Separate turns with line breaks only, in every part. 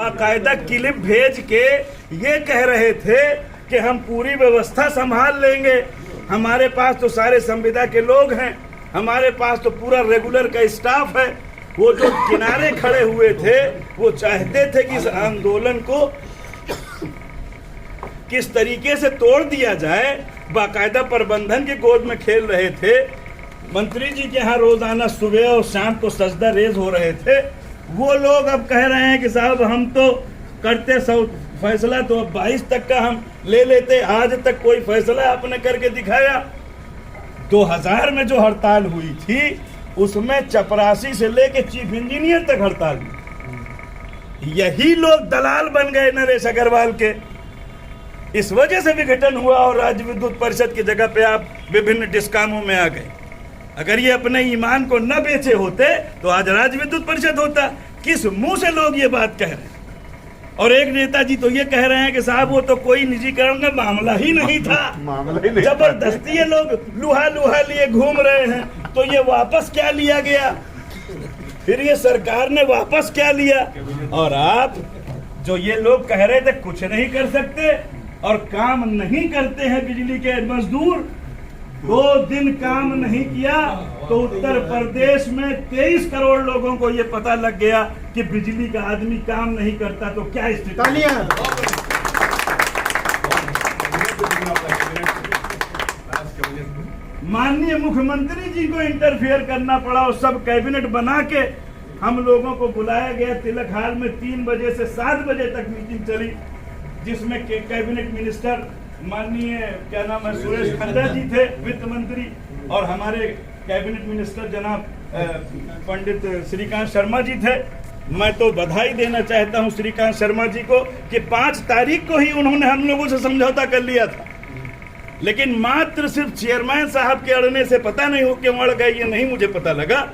बाकायदा क्लिप भेज के ये कह रहे थे कि हम पूरी व्यवस्था संभाल लेंगे, हमारे पास तो सारे संविदा के लोग हैं, हमारे पास तो पूरा रेगुलर का स्टाफ है। वो जो किनारे खड़े हुए थे वो चाहते थे कि इस आंदोलन को किस तरीके से तोड़ दिया जाए, बाकायदा प्रबंधन की गोद में खेल रहे थे। मंत्री जी के यहाँ रोजाना सुबह और शाम को सजदा रेज हो रहे थे। वो लोग अब कह रहे हैं कि साहब हम तो करते फैसला तो अब 22 तक का हम ले लेते, आज तक कोई फैसला आपने करके दिखाया। 2000 में जो हड़ताल हुई थी उसमें चपरासी से लेके चीफ इंजीनियर तक हड़ताल हुई। यही लोग दलाल बन गए नरेश अग्रवाल के, इस वजह से विघटन हुआ और राज्य विद्युत परिषद की जगह पे आप विभिन्न डिस्कामों में आ गए। अगर ये अपने ईमान को न बेचे होते तो आज राज्य विद्युत परिषद होता। किस मुंह से लोग ये बात कह रहे हैं? और एक नेताजी तो ये कह रहे हैं कि साहब वो तो कोई निजीकरण का मामला ही नहीं था, जबरदस्ती ये लोग लुहा लिए घूम रहे हैं। तो ये वापस क्या लिया गया, फिर ये सरकार ने वापस क्या लिया? और आप जो ये लोग कह रहे थे कुछ नहीं कर सकते और काम नहीं करते हैं बिजली के मजदूर, 2 दिन काम नहीं किया तो उत्तर प्रदेश में 23 करोड़ लोगों को ये पता लग गया कि बिजली का आदमी काम नहीं करता तो क्या स्थिति। माननीय मुख्यमंत्री जी को इंटरफेयर करना पड़ा और सब कैबिनेट बना के हम लोगों को बुलाया गया। तिलक हाल में 3 बजे से 7 बजे तक मीटिंग चली, जिसमें कैबिनेट मिनिस्टर माननीय क्या नाम है सुरेश खन्ना जी थे, वित्त मंत्री, और हमारे कैबिनेट मिनिस्टर जनाब पंडित श्रीकांत शर्मा जी थे। मैं तो बधाई देना चाहता हूं श्रीकांत शर्मा जी को कि 5 तारीख को ही उन्होंने हम लोगों से समझौता कर लिया था, लेकिन मात्र सिर्फ चेयरमैन साहब के अड़ने से पता नहीं हो क्यों अड़ गए, ये नहीं मुझे पता लगा।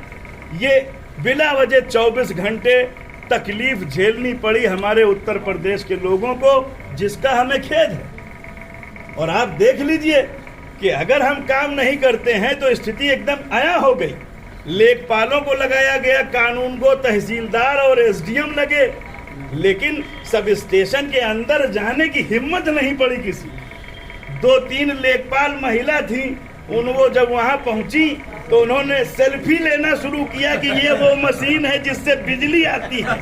ये बिला वजह 24 घंटे तकलीफ झेलनी पड़ी हमारे उत्तर प्रदेश के लोगों को, जिसका हमें खेद है। और आप देख लीजिए कि अगर हम काम नहीं करते हैं तो स्थिति एकदम आया हो गई। लेखपालों को लगाया गया कानून को, तहसीलदार और एसडीएम लगे, लेकिन सब स्टेशन के अंदर जाने की हिम्मत नहीं पड़ी किसी। 2-3 लेखपाल महिला थी, वो जब वहां पहुंची तो उन्होंने सेल्फी लेना शुरू किया कि ये वो मशीन है जिससे बिजली आती है।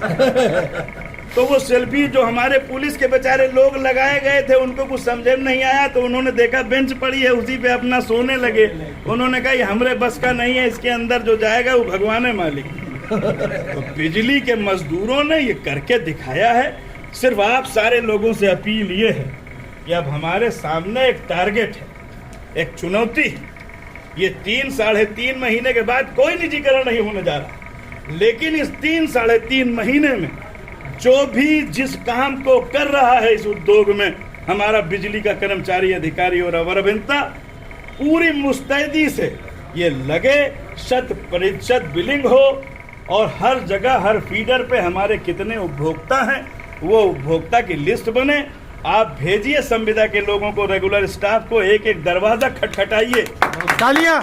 तो वो सेल्फी जो हमारे पुलिस के बेचारे लोग लगाए गए थे उनको कुछ समझ में नहीं आया, तो उन्होंने देखा बेंच पड़ी है उसी पे अपना सोने लगे। उन्होंने कहा ये हमरे बस का नहीं है, इसके अंदर जो जाएगा वो भगवान है मालिक। तो बिजली के मजदूरों ने ये करके दिखाया है। सिर्फ आप सारे लोगों से अपील ये है कि अब हमारे सामने एक टारगेट है, एक चुनौती है। ये 3-3.5 महीने के बाद कोई निजीकरण नहीं होने जा रहा, लेकिन इस 3-3.5 महीने में जो भी जिस काम को कर रहा है इस उद्योग में हमारा बिजली का कर्मचारी, अधिकारी और अभियंता पूरी मुस्तैदी से ये लगे 100% बिलिंग हो और हर जगह हर फीडर पे हमारे कितने उपभोक्ता हैं वो उपभोक्ता की लिस्ट बने। आप भेजिए संविदा के लोगों को, रेगुलर स्टाफ को, एक दरवाजा खटखटाइए,
तालियां,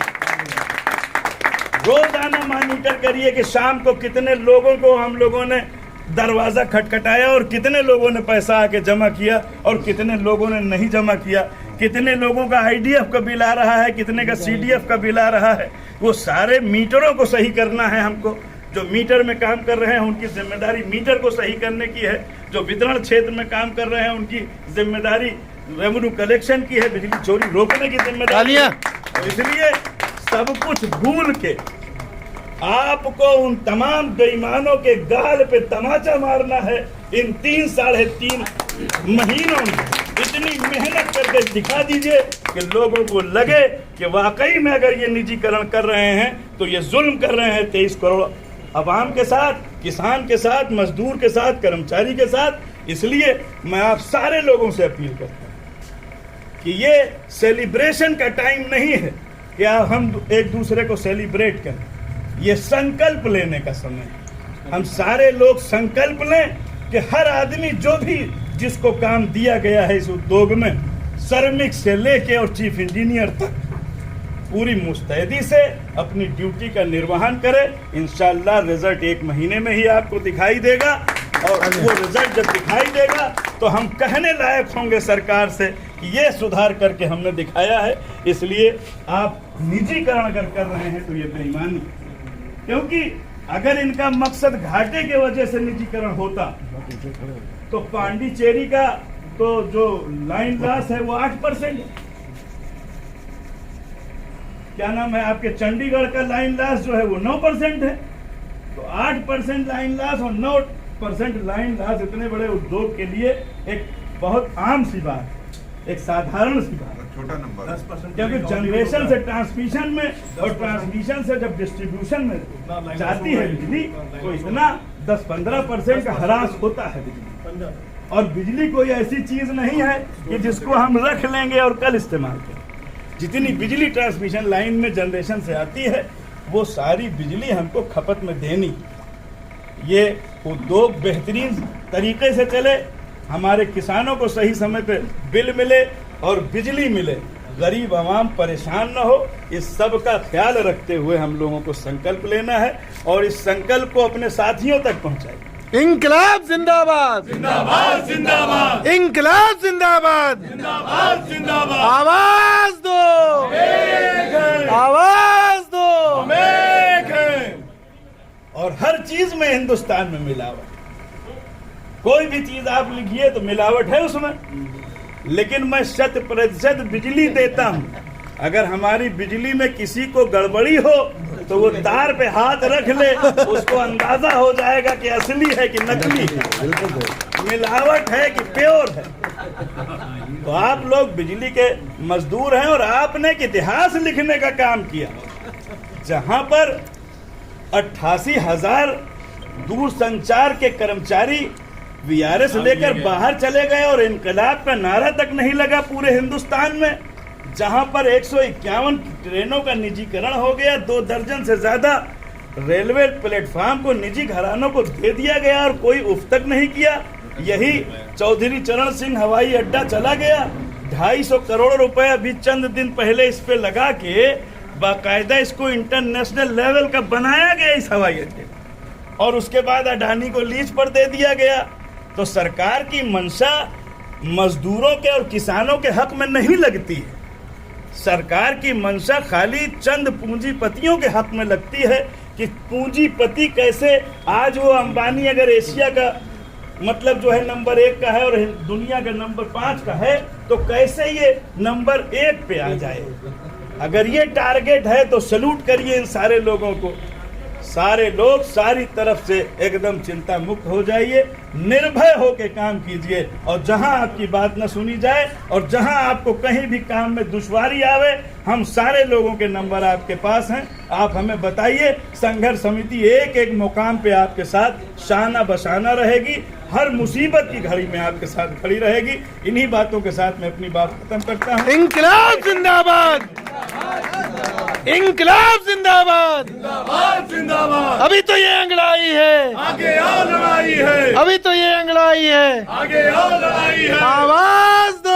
रोजाना मॉनिटर करिए कि शाम को कितने लोगों को हम लोगों ने दरवाजा खटखटाया और कितने लोगों ने पैसा आके जमा किया और कितने लोगों ने नहीं जमा किया, कितने लोगों का आईडीएफ का बिल आ रहा है, कितने का सीडीएफ का बिल आ रहा है। वो सारे मीटरों को सही करना है हमको। जो मीटर में काम कर रहे हैं उनकी जिम्मेदारी मीटर को सही करने की है, जो वितरण क्षेत्र में काम कर रहे हैं उनकी जिम्मेदारी रेवेन्यू कलेक्शन की है, बिजली चोरी रोकने की जिम्मेदारी है। तो इसलिए सब कुछ भूल के आपको उन तमाम बेईमानों के गाल पे तमाचा मारना है। इन 3-3.5 महीनों में इतनी मेहनत करके दिखा दीजिए कि लोगों को लगे कि वाकई में अगर ये निजीकरण कर रहे हैं तो ये जुल्म कर रहे हैं 23 करोड़ अवाम के साथ, किसान के साथ, मजदूर के साथ, कर्मचारी के साथ। इसलिए मैं आप सारे लोगों से अपील करता हूँ कि ये सेलिब्रेशन का टाइम नहीं है कि हम एक दूसरे को सेलिब्रेट करें, ये संकल्प लेने का समय है। हम सारे लोग संकल्प लें कि हर आदमी जो भी जिसको काम दिया गया है इस उद्योग में, श्रमिक से लेके और चीफ इंजीनियर तक, पूरी मुस्तैदी से अपनी ड्यूटी का निर्वहन करे। इंशाअल्लाह रिजल्ट 1 महीने में ही आपको दिखाई देगा। और वो रिजल्ट जब दिखाई देगा तो हम कहने लायक होंगे सरकार से कि ये सुधार करके हमने दिखाया है। इसलिए आप निजीकरण अगर कर रहे हैं तो ये बेईमानी, क्योंकि अगर इनका मकसद घाटे के वजह से निजीकरण होता तो पांडिचेरी का तो जो लाइन लॉस है वो 8%, क्या नाम है आपके चंडीगढ़ का लाइन लॉस जो है वो 9% है। तो 8% लाइन लॉस और 9% लाइन लॉस इतने बड़े उद्योग के लिए एक बहुत आम सी बात, एक साधारण सी बात,
छोटा नंबर
10%, क्योंकि जनरेशन से ट्रांसमिशन में और ट्रांसमिशन से जब डिस्ट्रीब्यूशन में जाती है बिजली तो इतना 10-15% का ह्रास होता है बिजली। और बिजली कोई ऐसी चीज नहीं है कि जिसको हम रख लेंगे और कल इस्तेमाल करें। जितनी बिजली ट्रांसमिशन लाइन में जनरेशन से आती है वो सारी बिजली हमको खपत में देनी, ये उद्योग बेहतरीन तरीके से चले, हमारे किसानों को सही समय पे बिल मिले और बिजली मिले, गरीब आवाम परेशान न हो। इस सब का ख्याल रखते हुए हम लोगों को संकल्प लेना है और इस संकल्प को अपने साथियों तक पहुंचाएं।
इंकलाब जिंदाबाद,
जिंदाबाद जिंदाबाद,
इंकलाब जिंदाबाद,
जिंदाबाद जिंदाबाद।
आवाज दो, आवाज दो।
और हर चीज में हिंदुस्तान में मिलावट, कोई भी चीज आप लिखिए तो मिलावट है उसमें, लेकिन मैं 100% बिजली देता हूं। अगर हमारी बिजली में किसी को गड़बड़ी हो तो वो तार पे हाथ रख ले, उसको अंदाजा हो जाएगा कि असली है कि नकली है, मिलावट है कि प्योर है। तो आप लोग बिजली के मजदूर हैं और आपने एक इतिहास लिखने का काम किया, जहां पर 88,000 दूरसंचार के कर्मचारी वीआरएस लेकर बाहर चले गए और इनकलाब का नारा तक नहीं लगा पूरे हिंदुस्तान में, जहां पर 151 ट्रेनों का निजीकरण हो गया, 2 दर्जन से ज्यादा रेलवे प्लेटफार्म को निजी घरानों को दे दिया गया और कोई उफ तक नहीं किया। यही चौधरी चरण सिंह हवाई अड्डा चला गया, 250 करोड़ रुपए अभी चंद दिन पहले इस पे लगा के बाकायदा इसको इंटरनेशनल लेवल का बनाया गया इस हवाई अड्डे, और उसके बाद अडानी को लीज पर दे दिया गया। तो सरकार की मंशा मजदूरों के और किसानों के हक में नहीं लगती है, सरकार की मंशा खाली चंद पूंजीपतियों के हक में लगती है कि पूंजीपति कैसे, आज वो अंबानी अगर एशिया का मतलब जो है नंबर 1 का है और दुनिया का नंबर 5 का है, तो कैसे ये नंबर 1 पे आ जाए। अगर ये टारगेट है तो सैल्यूट करिए इन सारे लोगों को। सारे लोग सारी तरफ से एकदम चिंता मुक्त हो जाइए, निर्भय होकर काम कीजिए, और जहां आपकी बात न सुनी जाए और जहां आपको कहीं भी काम में दुश्वारी आवे, हम सारे लोगों के नंबर आपके पास हैं, आप हमें बताइए। संघर्ष समिति एक एक मुकाम पे आपके साथ शाना बशाना रहेगी, हर मुसीबत की घड़ी में आपके साथ खड़ी रहेगी। इन्हीं बातों के साथ मैं अपनी बात खत्म करता हूँ।
इंकलाब जिंदाबाद, इंकलाब जिंदाबाद,
जिंदाबाद जिंदाबाद।
अभी तो ये अंगड़ाई है,
आगे और लड़ाई है,
अभी तो ये अंगड़ाई है,
आगे और लड़ाई है।
आवाज दो,